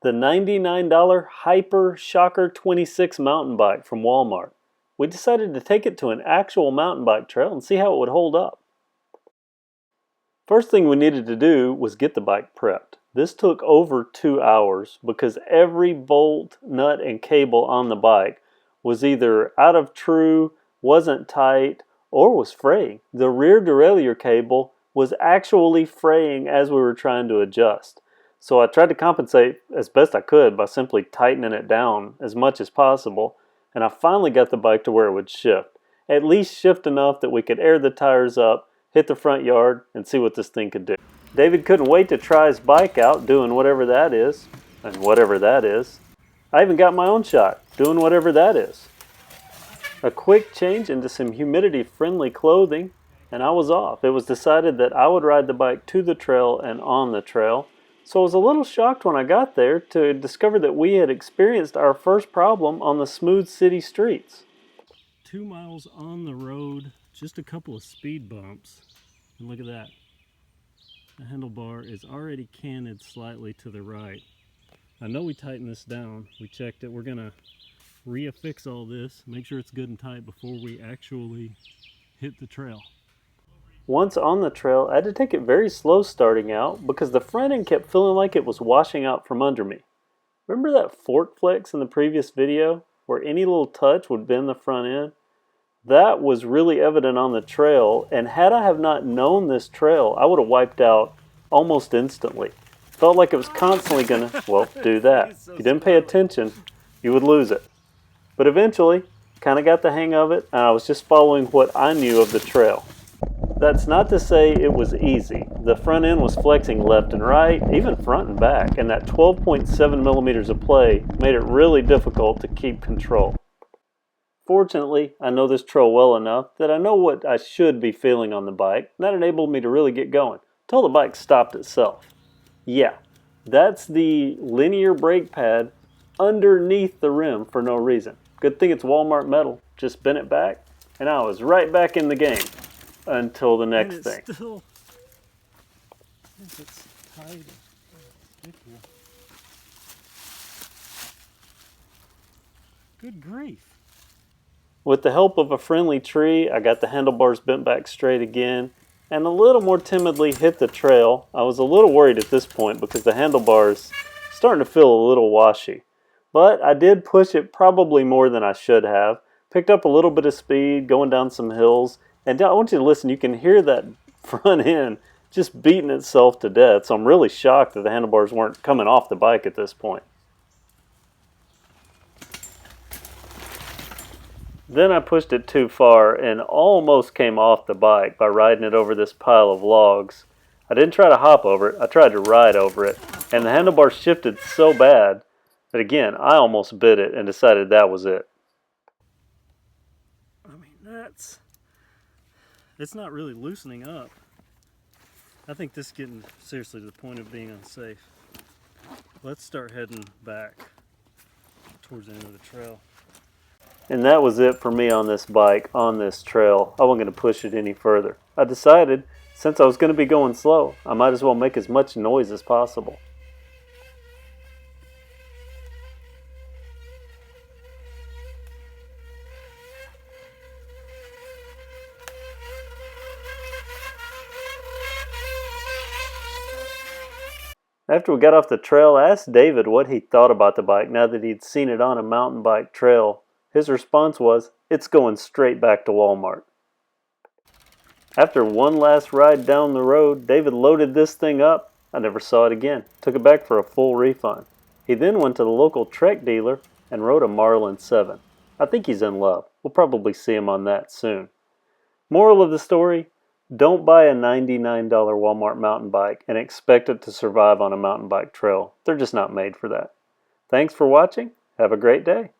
The $99 Hyper Shocker 26 mountain bike from Walmart. We decided to take it to an actual mountain bike trail and see how it would hold up. First thing we needed to do was get the bike prepped. This took over 2 hours because every bolt, nut, and cable on the bike was either out of true, wasn't tight, or was fraying. The rear derailleur cable was actually fraying as we were trying to adjust. So I tried to compensate as best I could by simply tightening it down as much as possible, and I finally got the bike to where it would shift. At least shift enough that we could air the tires up, hit the front yard, and see what this thing could do. David couldn't wait to try his bike out doing whatever that is, and whatever that is. I even got my own shot doing whatever that is. A quick change into some humidity-friendly clothing, and I was off. It was decided that I would ride the bike to the trail and on the trail. So I was a little shocked when I got there to discover that we had experienced our first problem on the smooth city streets. 2 miles on the road, just a couple of speed bumps, and look at that. The handlebar is already canted slightly to the right. I know we tightened this down. We checked it. We're going to reaffix all this, make sure it's good and tight before we actually hit the trail. Once on the trail, I had to take it very slow starting out because the front end kept feeling like it was washing out from under me. Remember that fork flex in the previous video where any little touch would bend the front end? That was really evident on the trail, and had I have not known this trail, I would have wiped out almost instantly. Felt like it was constantly going to, well, do that. If you didn't pay attention, you would lose it. But eventually, kind of got the hang of it, and I was just following what I knew of the trail. That's not to say it was easy. The front end was flexing left and right, even front and back, and that 12.7 millimeters of play made it really difficult to keep control. Fortunately, I know this trail well enough that I know what I should be feeling on the bike, and that enabled me to really get going, until the bike stopped itself. Yeah, that's the linear brake pad underneath the rim for no reason. Good thing it's Walmart metal. Just bent it back, and I was right back in the game. Until the next thing. Still, it's tight. Good grief. With the help of a friendly tree, I got the handlebars bent back straight again and a little more timidly hit the trail. I was a little worried at this point because the handlebars starting to feel a little washy. But I did push it probably more than I should have. Picked up a little bit of speed going down some hills. And I want you to listen, you can hear that front end just beating itself to death. So I'm really shocked that the handlebars weren't coming off the bike at this point. Then I pushed it too far and almost came off the bike by riding it over this pile of logs. I didn't try to hop over it, I tried to ride over it. And the handlebars shifted so bad that again, I almost bit it and decided that was it. I mean, it's not really loosening up. I think this is getting seriously to the point of being unsafe. Let's start heading back towards the end of the trail. And that was it for me on this bike, on this trail. I wasn't going to push it any further. I decided, since I was going to be going slow, I might as well make as much noise as possible. After we got off the trail, I asked David what he thought about the bike now that he'd seen it on a mountain bike trail. His response was, "It's going straight back to Walmart." After one last ride down the road, David loaded this thing up. I never saw it again. Took it back for a full refund. He then went to the local Trek dealer and rode a Marlin 7. I think he's in love. We'll probably see him on that soon. Moral of the story, don't buy a $99 Walmart mountain bike and expect it to survive on a mountain bike trail. They're just not made for that. Thanks for watching. Have a great day.